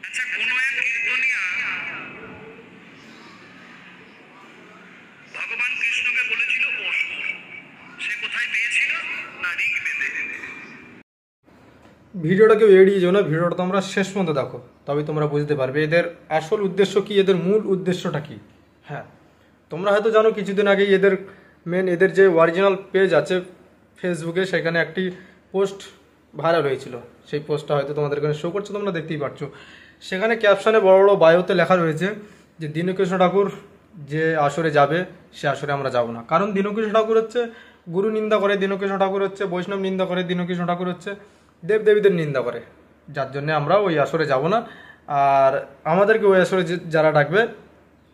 আচ্ছা, কোনো এক কীর্তনিয়া ভগবান কৃষ্ণকে বলেছিল অসুর, সে কোথায় পেয়েছিল? না ঋগ্বেদে। ভিডিওটা কেউ এড়িয়ে যাও না, ভিডিওটা তোমরা শেষ পর্যন্ত দেখো, তবে তোমরা বুঝতে পারবে এদের আসল উদ্দেশ্য কি, এদের মূল উদ্দেশ্যটা কি। হ্যাঁ, তোমরা হয়তো জানো কিছুদিন আগে এদের যে অরিজিনাল পেজ আছে ফেসবুকে, সেখানে একটি পোস্ট ভাইরাল হয়েছিল। সেই পোস্টটা হয়তো তোমাদের এখানে শো করছে, তোমরা দেখতেই পাচ্ছ। সেখানে ক্যাপশনে বড় বড় বায়োতে লেখা রয়েছে যে দীনকৃষ্ণ ঠাকুর যে আসরে যাবে, সে আসরে আমরা যাব না। কারণ দীনকৃষ্ণ ঠাকুর হচ্ছে গুরু নিন্দা করে, দীনকৃষ্ণ ঠাকুর হচ্ছে বৈষ্ণব নিন্দা করে, দীনকৃষ্ণ ঠাকুর হচ্ছে দেবদেবীদের নিন্দা করে, যার জন্য আমরা ওই আসরে যাব না। আর আমাদেরকে ওই আসরে যারা ডাকবে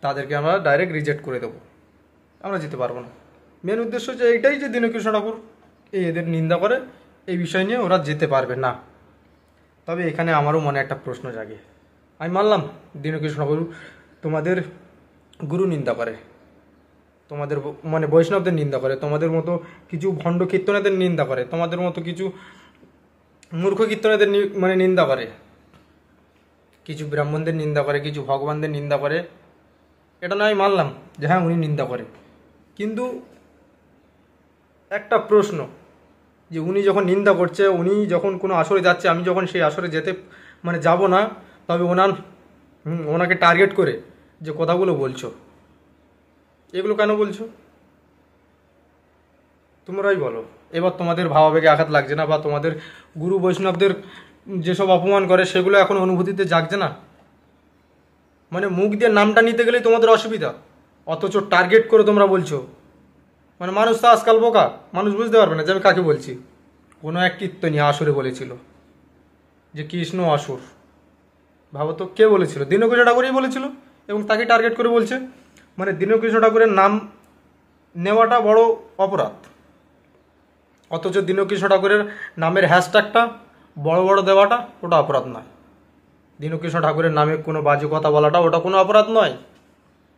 তাদেরকে আমরা ডাইরেক্ট রিজেক্ট করে দেবো, আমরা যেতে পারবো না। মেন উদ্দেশ্য হচ্ছে এইটাই যে দীনকৃষ্ণ ঠাকুর এদের নিন্দা করে, এই বিষয় নিয়ে ওরা যেতে পারবে না। তবে এখানে আমারও মনে একটা প্রশ্ন জাগে। আমি মানলাম দীনকৃষ্ণ ঠাকুর তোমাদের গুরু নিন্দা করে, তোমাদের মানে বৈষ্ণবদের নিন্দা করে, তোমাদের মতো কিছু ভণ্ড কীর্তনেদের নিন্দা করে, তোমাদের মতো কিছু মূর্খ কীর্তনেদের মানে নিন্দা করে, কিছু ব্রাহ্মণদের নিন্দা করে, কিছু ভগবানদের নিন্দা করে। এটা নয় মানলাম যে হ্যাঁ উনি নিন্দা করে, কিন্তু একটা প্রশ্ন যে উনি যখন নিন্দা করছে, উনি যখন কোনো আসরে যাচ্ছে, আমি যখন সেই আসরে যেতে মানে যাব না, তবে ওনাকে টার্গেট করে যে কথাগুলো বলছো, এগুলো কেন বলছো তোমরাই বলো। এবার তোমাদের ভাবাবেগে আঘাত লাগছে না, বা তোমাদের গুরু বৈষ্ণবদের যেসব অপমান করে সেগুলো এখন অনুভূতিতে জাগছে না? মানে মুখ দিয়ে নামটা নিতে গেলেই তোমাদের অসুবিধা, অথচ টার্গেট করে তোমরা বলছো। মানে মানুষ তো আজকাল বোকা, মানুষ বুঝতে পারবে না যে আমি কাকে বলছি। কোনো এক কীর্তনিয়া আসরে বলেছিল যে কৃষ্ণ আসুর। ভাবো তো, কে বলেছিল? দীনকৃষ্ণ ঠাকুরই বলেছিল, এবং তাকে টার্গেট করে বলছে। মানে দীনকৃষ্ণ ঠাকুরের নাম নেওয়াটা বড় অপরাধ, অথচ দীনকৃষ্ণ ঠাকুরের নামের হ্যাশট্যাগটা বড় বড় দেওয়াটা ওটা অপরাধ নয়। দীনকৃষ্ণ ঠাকুরের নামে কোনো বাজে কথা বলাটা ওটা কোনো অপরাধ নয়।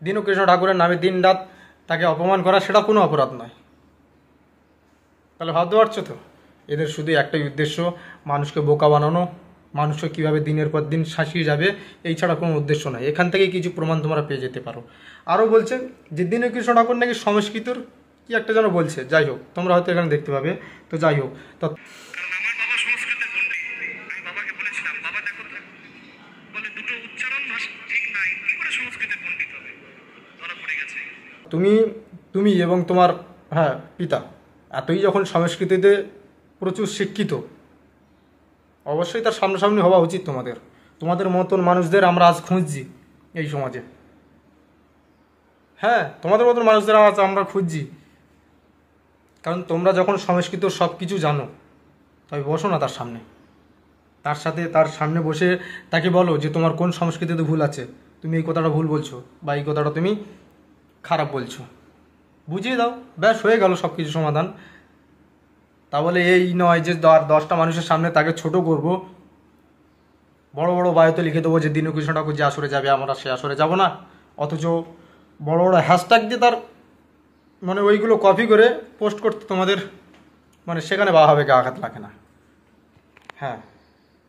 দীনকৃষ্ণ ঠাকুরের নামে দিন রাত তাকে অপমান করা সেটা কোনো অপরাধ নয়। তাহলে ভাবতে পারছো তো, এদের শুধু একটাই উদ্দেশ্য, মানুষকে বোকা বানানো, মানুষকে কীভাবে দিনের পর দিন শাসিয়ে যাবে, এই ছাড়া কোনো উদ্দেশ্য নয়। এখান থেকে কিছু প্রমাণ তোমরা পেয়ে যেতে পারো। আরও বলছে যে দীনকৃষ্ণ ঠাকুর নাকি সংস্কৃতর কি একটা যেন বলছে, যাই হোক তোমরা হয়তো এখানে দেখতে পাবে। তো যাই হোক, তো কারণ আমার বাবা সংস্কৃতে পণ্ডিত, আমি বাবাকে বলেছিলাম, বাবা দেখো তো, বলে দুটো উচ্চারণ ভাষা ঠিক নাই, কি করে সংস্কৃতে পণ্ডিত হবে? ধরা পড়ে গেছে। তুমি এবং তোমার হ্যাঁ পিতা এতই যখন সংস্কৃতিতে প্রচুর শিক্ষিত, অবশ্যই তার সামনাসামনি হওয়া উচিত তোমাদের। তোমাদের মতন মানুষদের আমরা আজ খুঁজছি এই সমাজে। হ্যাঁ, তোমাদের মতন মানুষদের আজ আমরা খুঁজছি, কারণ তোমরা যখন সংস্কৃত সব কিছু জানো, তবে বসো না তার সামনে, তার সামনে বসে তাকে বলো যে তোমার কোন সংস্কৃতিতে ভুল আছে, তুমি এই কথাটা ভুল বলছো, বা এই কথাটা তুমি খারাপ বলছো, বুঝিয়ে দাও, ব্যাস হয়ে গেল সব কিছু সমাধান। তা বলে এই নয় যে 10টা মানুষের সামনে তাকে ছোট করব, বড় বড় বায়োতে লিখে দেবো যে দীনকৃষ্ণ ঠাকুর যে আসরে যাবে আমরা সে আসরে যাব না, অথচ বড় বড় হ্যাশট্যাগ দিয়ে তার মানে ওইগুলো কপি করে পোস্ট করতে তোমাদের মানে সেখানে ভাবাবেগে আঘাত লাগে না? হ্যাঁ,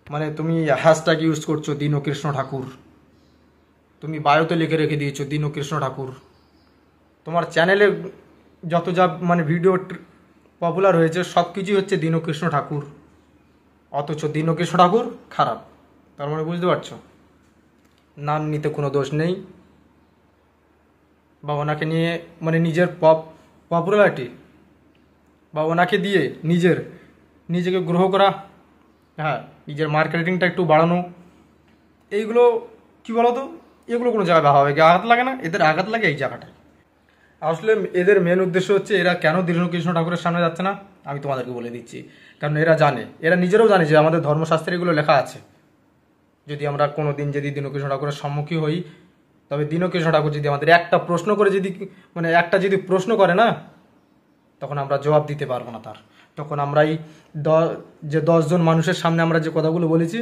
মানে তুমি হ্যাশট্যাগ ইউজ করছো দীনকৃষ্ণ ঠাকুর, তুমি বায়োতে লিখে রেখে দিয়েছো দীনকৃষ্ণ ঠাকুর, তোমার চ্যানেলে যত যা মানে ভিডিও পপুলার হয়েছে সব কিছুই হচ্ছে দীনকৃষ্ণ ঠাকুর, অথচ দীনকৃষ্ণ ঠাকুর খারাপ। তার মানে বুঝতে পারছো, নাম নিতে কোনো দোষ নেই, বা ওনাকে নিয়ে মানে নিজের পপুলারিটি বা ওনাকে দিয়ে নিজেকে গ্রহ করা, হ্যাঁ নিজের মার্কেটিংটা একটু বাড়ানো, এইগুলো কি বলো তো, এগুলো কোনো জায়গায় ভাবা হবে আঘাত লাগে না? এদের আঘাত লাগে এই জায়গাটায়। আসলে এদের মেন উদ্দেশ্য হচ্ছে এরা কেন দীনকৃষ্ণ ঠাকুরের সামনে যাচ্ছে না, আমি তোমাদেরকে বলে দিচ্ছি। কারণ এরা নিজেরাও জানে যে আমাদের ধর্মশাস্ত্রে এগুলো লেখা আছে, যদি আমরা কোনো দিন যদি দীনকৃষ্ণ ঠাকুরের সম্মুখীন হই, তবে দীনকৃষ্ণ ঠাকুর যদি আমাদের একটা প্রশ্ন করে যদি প্রশ্ন করে না, তখন আমরা জবাব দিতে পারবো না তার। তখন আমরাই যে 10 জন মানুষের সামনে আমরা যে কথাগুলো বলেছি,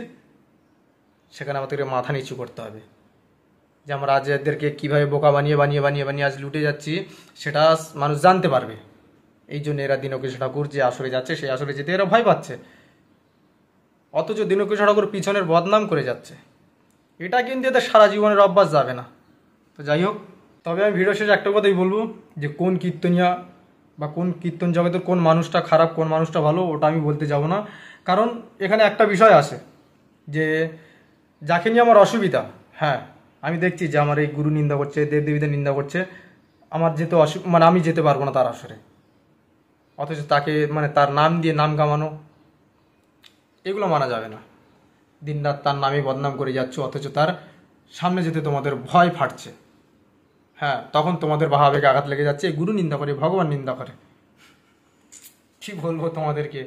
সেখানে আমাদেরকে মাথা নিচু করতে হবে যে আমরা আজ এদেরকে কীভাবে বোকা বানিয়ে বানিয়ে বানিয়ে বানিয়ে আজ লুটে যাচ্ছি, সেটা মানুষ জানতে পারবে। এই জন্য এরা দীনকৃষ্ণ ঠাকুর যে আসরে যাচ্ছে সেই আসরে যেতে এরা ভয় পাচ্ছে, অথচ দীনকৃষ্ণ ঠাকুর পিছনের বদনাম করে যাচ্ছে। এটা কিন্তু এদের সারা জীবনের অভ্যাস যাবে না। তো যাই হোক, তবে আমি ভিডিও শেষে একটা কথাই বলবো যে কোন কীর্তনিয়া বা কোন কীর্তন জগতের কোন মানুষটা খারাপ কোন মানুষটা ভালো ওটা আমি বলতে যাব না। কারণ এখানে একটা বিষয় আছে যে যাকে নিয়ে আমার অসুবিধা, হ্যাঁ আমি দেখছি যে আমার এই গুরু নিন্দা করছে, দেবদেবীদের নিন্দা করছে, আমার যেতে মানে আমি যেতে পারবো না তার আসরে, অথচ তাকে মানে তার নাম দিয়ে নাম কামানো এগুলো মানা যাবে না। দিনরাত তার নামে বদনাম করে যাচ্ছ, অথচ তার সামনে যেতে তোমাদের ভয় ফাটছে। হ্যাঁ, তখন তোমাদের ভাবাবেগে আঘাত লেগে যাচ্ছে, গুরু নিন্দা করে, ভগবান নিন্দা করে। কি বলবো তোমাদেরকে।